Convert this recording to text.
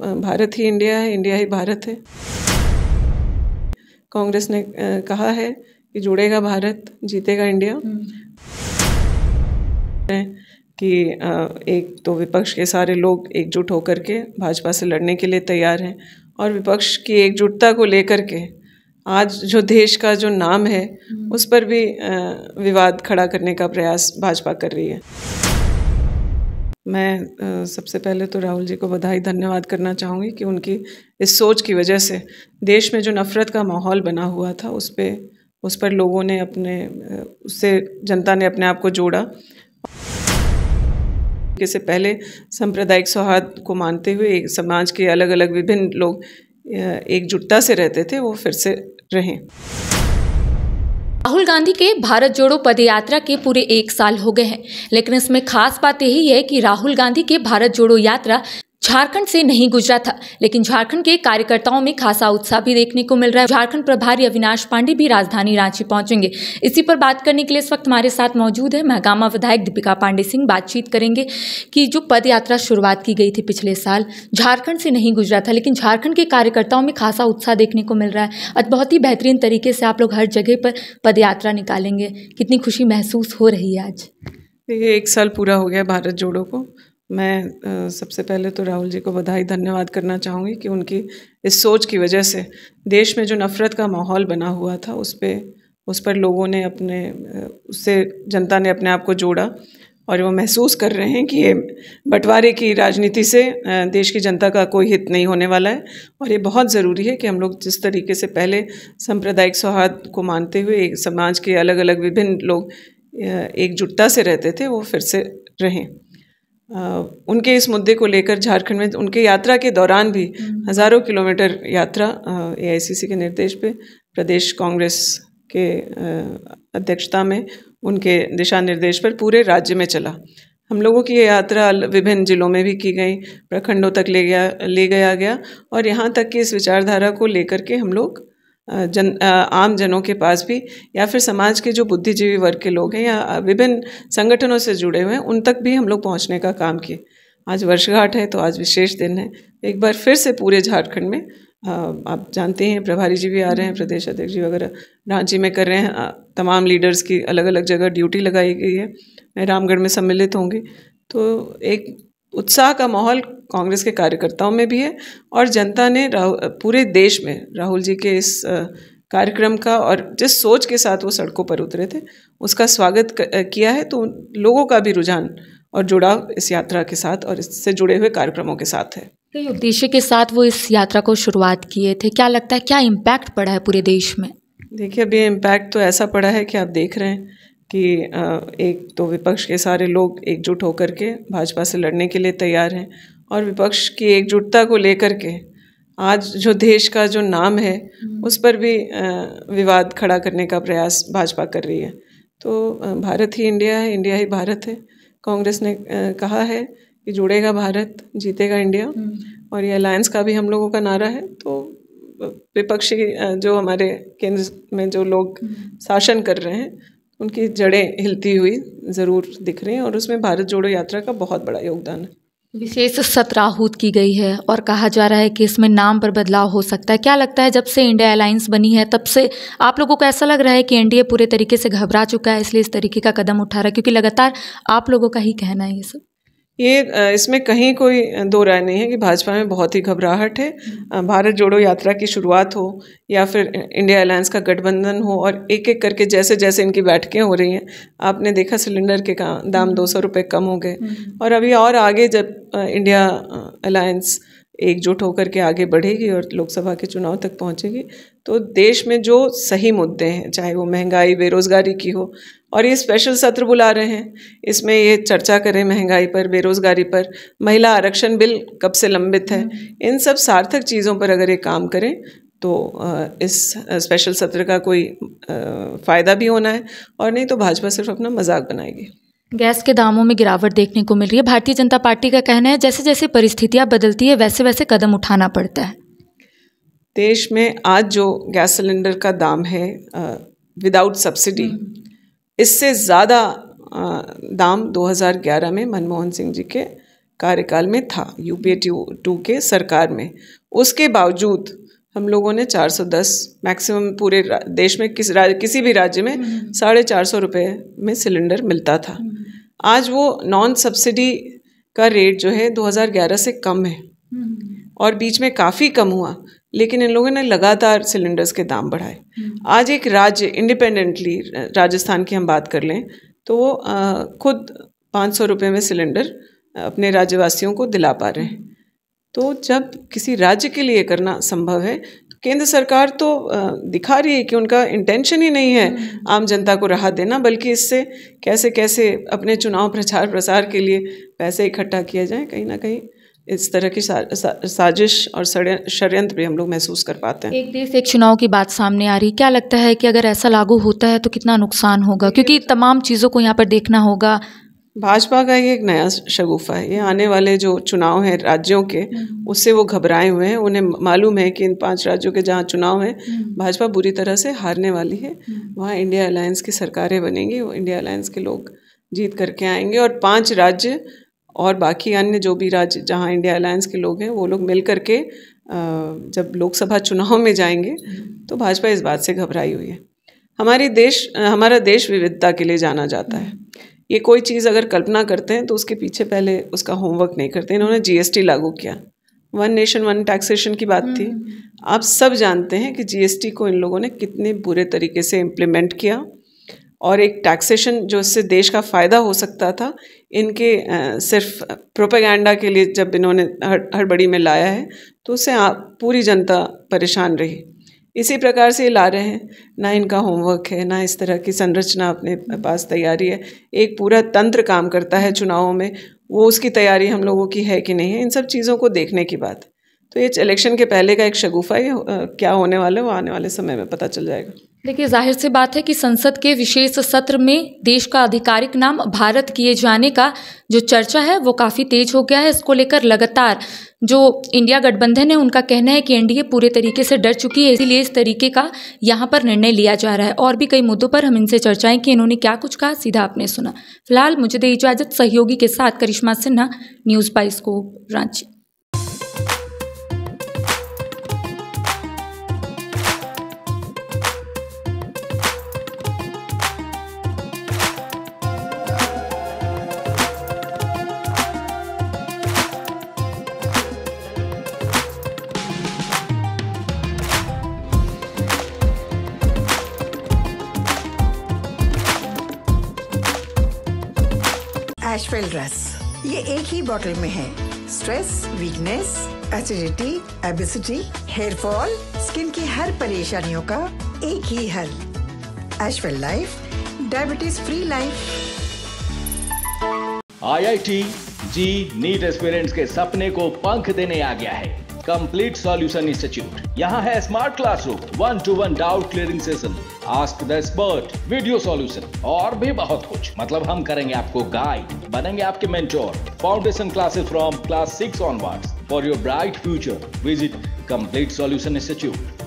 भारत ही India है, India ही भारत है। कांग्रेस ने कहा है कि जुड़ेगा भारत, जीतेगा इंडिया। कि एक तो विपक्ष के सारे लोग एकजुट होकर के भाजपा से लड़ने के लिए तैयार हैं और विपक्ष की एकजुटता को लेकर के आज जो देश का जो नाम है उस पर भी विवाद खड़ा करने का प्रयास भाजपा कर रही है। मैं सबसे पहले तो राहुल जी को बधाई धन्यवाद करना चाहूँगी कि उनकी इस सोच की वजह से देश में जो नफ़रत का माहौल बना हुआ था उस पर लोगों ने उससे जनता ने अपने आप को जोड़ा। इससे पहले सांप्रदायिक सौहार्द को मानते हुए एक समाज के अलग अलग विभिन्न लोग एकजुटता से रहते थे, वो फिर से रहें। राहुल गांधी के भारत जोड़ो पदयात्रा के पूरे 1 साल हो गए हैं, लेकिन इसमें खास बात यही है कि राहुल गांधी के भारत जोड़ो यात्रा झारखंड से नहीं गुजरा था, लेकिन झारखंड के कार्यकर्ताओं में खासा उत्साह भी देखने को मिल रहा है। झारखंड प्रभारी अविनाश पांडे भी राजधानी रांची पहुंचेंगे। इसी पर बात करने के लिए इस वक्त हमारे साथ मौजूद है महागामा विधायक दीपिका पांडे सिंह। बातचीत करेंगे कि जो पद यात्रा शुरुआत की गई थी पिछले साल, झारखंड से नहीं गुजरा था, लेकिन झारखंड के कार्यकर्ताओं में खासा उत्साह देखने को मिल रहा है। आज बहुत ही बेहतरीन तरीके से आप लोग हर जगह पर पद यात्रा निकालेंगे, कितनी खुशी महसूस हो रही है आज? देखिए, 1 साल पूरा हो गया भारत जोड़ो को। मैं सबसे पहले तो राहुल जी को बधाई धन्यवाद करना चाहूँगी कि उनकी इस सोच की वजह से देश में जो नफ़रत का माहौल बना हुआ था उस पर लोगों ने उससे जनता ने अपने आप को जोड़ा और वो महसूस कर रहे हैं कि ये बंटवारे की राजनीति से देश की जनता का कोई हित नहीं होने वाला है। और ये बहुत ज़रूरी है कि हम लोग जिस तरीके से पहले सांप्रदायिक सौहार्द को मानते हुए एक समाज के अलग अलग विभिन्न लोग एकजुटता से रहते थे, वो फिर से रहें। उनके इस मुद्दे को लेकर झारखंड में उनके यात्रा के दौरान भी हज़ारों किलोमीटर यात्रा एआईसीसी के निर्देश पे प्रदेश कांग्रेस के अध्यक्षता में उनके दिशा निर्देश पर पूरे राज्य में चला। हम लोगों की ये यात्रा विभिन्न जिलों में भी की गई, प्रखंडों तक ले गया गया और यहाँ तक कि इस विचारधारा को लेकर के हम लोग आम जनों के पास भी या फिर समाज के जो बुद्धिजीवी वर्ग के लोग हैं या विभिन्न संगठनों से जुड़े हुए हैं उन तक भी हम लोग पहुंचने का काम किए। आज वर्षगांठ है तो आज विशेष दिन है। एक बार फिर से पूरे झारखंड में आप जानते हैं प्रभारी जी भी आ रहे हैं, प्रदेश अध्यक्ष जी वगैरह रांची में कर रहे हैं। तमाम लीडर्स की अलग अलग जगह ड्यूटी लगाई गई है। मैं रामगढ़ में सम्मिलित होंगी। तो एक उत्साह का माहौल कांग्रेस के कार्यकर्ताओं में भी है और जनता ने पूरे देश में राहुल जी के इस कार्यक्रम का और जिस सोच के साथ वो सड़कों पर उतरे थे उसका स्वागत किया है। तो लोगों का भी रुझान और जुड़ाव इस यात्रा के साथ और इससे जुड़े हुए कार्यक्रमों के साथ है। कई उद्देश्य के साथ वो इस यात्रा को शुरुआत किए थे, क्या लगता है क्या इम्पैक्ट पड़ा है पूरे देश में? देखिए, अभी इम्पैक्ट तो ऐसा पड़ा है कि आप देख रहे हैं कि एक तो विपक्ष के सारे लोग एकजुट होकर के भाजपा से लड़ने के लिए तैयार हैं और विपक्ष की एकजुटता को लेकर के आज जो देश का जो नाम है उस पर भी विवाद खड़ा करने का प्रयास भाजपा कर रही है। तो भारत ही इंडिया है, इंडिया ही भारत है। कांग्रेस ने कहा है कि जुड़ेगा भारत, जीतेगा इंडिया और ये अलायंस का भी हम लोगों का नारा है। तो विपक्षी जो हमारे केंद्र में जो लोग शासन कर रहे हैं उनकी जड़ें हिलती हुई ज़रूर दिख रही हैं और उसमें भारत जोड़ो यात्रा का बहुत बड़ा योगदान है। विशेष सत्र आहूत की गई है और कहा जा रहा है कि इसमें नाम पर बदलाव हो सकता है। क्या लगता है जब से इंडिया अलायंस बनी है तब से आप लोगों को ऐसा लग रहा है कि एनडीए पूरे तरीके से घबरा चुका है, इसलिए इस तरीके का कदम उठा रहा है? क्योंकि लगातार आप लोगों का ही कहना है ये सब। इसमें कहीं कोई दो राय नहीं है कि भाजपा में बहुत ही घबराहट है। भारत जोड़ो यात्रा की शुरुआत हो या फिर इंडिया अलायंस का गठबंधन हो और एक एक करके जैसे जैसे इनकी बैठकें हो रही हैं, आपने देखा सिलेंडर के दाम 200 रुपये कम हो गए और अभी और आगे जब इंडिया अलायंस एकजुट होकर के आगे बढ़ेगी और लोकसभा के चुनाव तक पहुंचेगी तो देश में जो सही मुद्दे हैं, चाहे वो महंगाई बेरोज़गारी की हो, और ये स्पेशल सत्र बुला रहे हैं, इसमें ये चर्चा करें महंगाई पर, बेरोज़गारी पर, महिला आरक्षण बिल कब से लंबित है, इन सब सार्थक चीज़ों पर अगर ये काम करें तो इस स्पेशल सत्र का कोई फ़ायदा भी होना है और नहीं तो भाजपा सिर्फ अपना मजाक बनाएगी। गैस के दामों में गिरावट देखने को मिल रही है। भारतीय जनता पार्टी का कहना है जैसे जैसे परिस्थितियां बदलती है वैसे वैसे कदम उठाना पड़ता है। देश में आज जो गैस सिलेंडर का दाम है विदाउट सब्सिडी, इससे ज़्यादा दाम 2011 में मनमोहन सिंह जी के कार्यकाल में था, यूपीए 2 के सरकार में। उसके बावजूद हम लोगों ने 410 मैक्सिमम पूरे देश में किसी भी राज्य में 450 रुपये में सिलेंडर मिलता था। आज वो नॉन सब्सिडी का रेट जो है 2011 से कम है और बीच में काफ़ी कम हुआ, लेकिन इन लोगों ने लगातार सिलेंडर्स के दाम बढ़ाए। आज एक राज्य इंडिपेंडेंटली, राजस्थान की हम बात कर लें तो वो खुद 500 रुपये में सिलेंडर अपने राज्यवासियों को दिला पा रहे हैं। तो जब किसी राज्य के लिए करना संभव है तो केंद्र सरकार तो दिखा रही है कि उनका इंटेंशन ही नहीं है आम जनता को राहत देना, बल्कि इससे कैसे कैसे अपने चुनाव प्रचार प्रसार के लिए पैसे इकट्ठा किया जाए, कहीं ना कहीं इस तरह की साजिश और षड्यंत्र भी हम लोग महसूस कर पाते हैं। एक देश एक चुनाव की बात सामने आ रही, क्या लगता है कि अगर ऐसा लागू होता है तो कितना नुकसान होगा, क्योंकि तमाम चीज़ों को यहाँ पर देखना होगा। भाजपा का ये एक नया शगुफा है। ये आने वाले जो चुनाव हैं राज्यों के, उससे वो घबराए हुए हैं। उन्हें मालूम है कि इन 5 राज्यों के जहाँ चुनाव है भाजपा बुरी तरह से हारने वाली है। वहाँ इंडिया अलायंस की सरकारें बनेंगी, वो इंडिया अलायंस के लोग जीत करके आएंगे और 5 राज्य और बाकी अन्य जो भी राज्य जहाँ इंडिया अलायंस के लोग हैं वो लोग मिल करके जब लोकसभा चुनाव में जाएंगे तो भाजपा इस बात से घबराई हुई है। हमारा देश विविधता के लिए जाना जाता है। ये कोई चीज़ अगर कल्पना करते हैं तो उसके पीछे पहले उसका होमवर्क नहीं करते। इन्होंने जीएसटी लागू किया, 1 नेशन 1 टैक्सेशन की बात थी। आप सब जानते हैं कि जीएसटी को इन लोगों ने कितने बुरे तरीके से इम्प्लीमेंट किया और एक टैक्सेशन जो इससे देश का फ़ायदा हो सकता था, इनके सिर्फ प्रोपेगेंडा के लिए जब इन्होंने हड़बड़ी में लाया है तो उससे पूरी जनता परेशान रही। इसी प्रकार से ये ला रहे हैं, ना इनका होमवर्क है, ना इस तरह की संरचना अपने पास तैयारी है। एक पूरा तंत्र काम करता है चुनावों में, वो उसकी तैयारी हम लोगों की है कि नहीं है, इन सब चीज़ों को देखने की बात। तो ये इलेक्शन के पहले का एक शगुफा है। क्या होने वाला है वो आने वाले समय में पता चल जाएगा। देखिए, जाहिर सी बात है कि संसद के विशेष सत्र में देश का आधिकारिक नाम भारत किए जाने का जो चर्चा है वो काफ़ी तेज हो गया है। इसको लेकर लगातार जो इंडिया गठबंधन है उनका कहना है कि एनडीए पूरे तरीके से डर चुकी है, इसीलिए इस तरीके का यहाँ पर निर्णय लिया जा रहा है। और भी कई मुद्दों पर हम इनसे चर्चाएं कि इन्होंने क्या कुछ कहा, सीधा आपने सुना। फिलहाल मुझे दे इजाज़त, सहयोगी के साथ करिश्मा सिन्हा, न्यूज़ बाइस्कोप, रांची। एशवेल रस, ये एक ही बॉटल में है। Stress, weakness, acidity, obesity, hair fall, skin की हर परेशानियों का एक ही हल। एशवेल life, diabetes free life. IIT JEE NEET aspirants के सपने को पंख देने आ गया है कंप्लीट सॉल्यूशन इंस्टीट्यूट। यहाँ है smart classroom, 1-to-1 doubt clearing session, ask the expert, video solution और भी बहुत कुछ। मतलब हम करेंगे आपको गाइड, बनेंगे आपके mentor. Foundation classes from class 6 onwards for your bright future. Visit complete solution institute.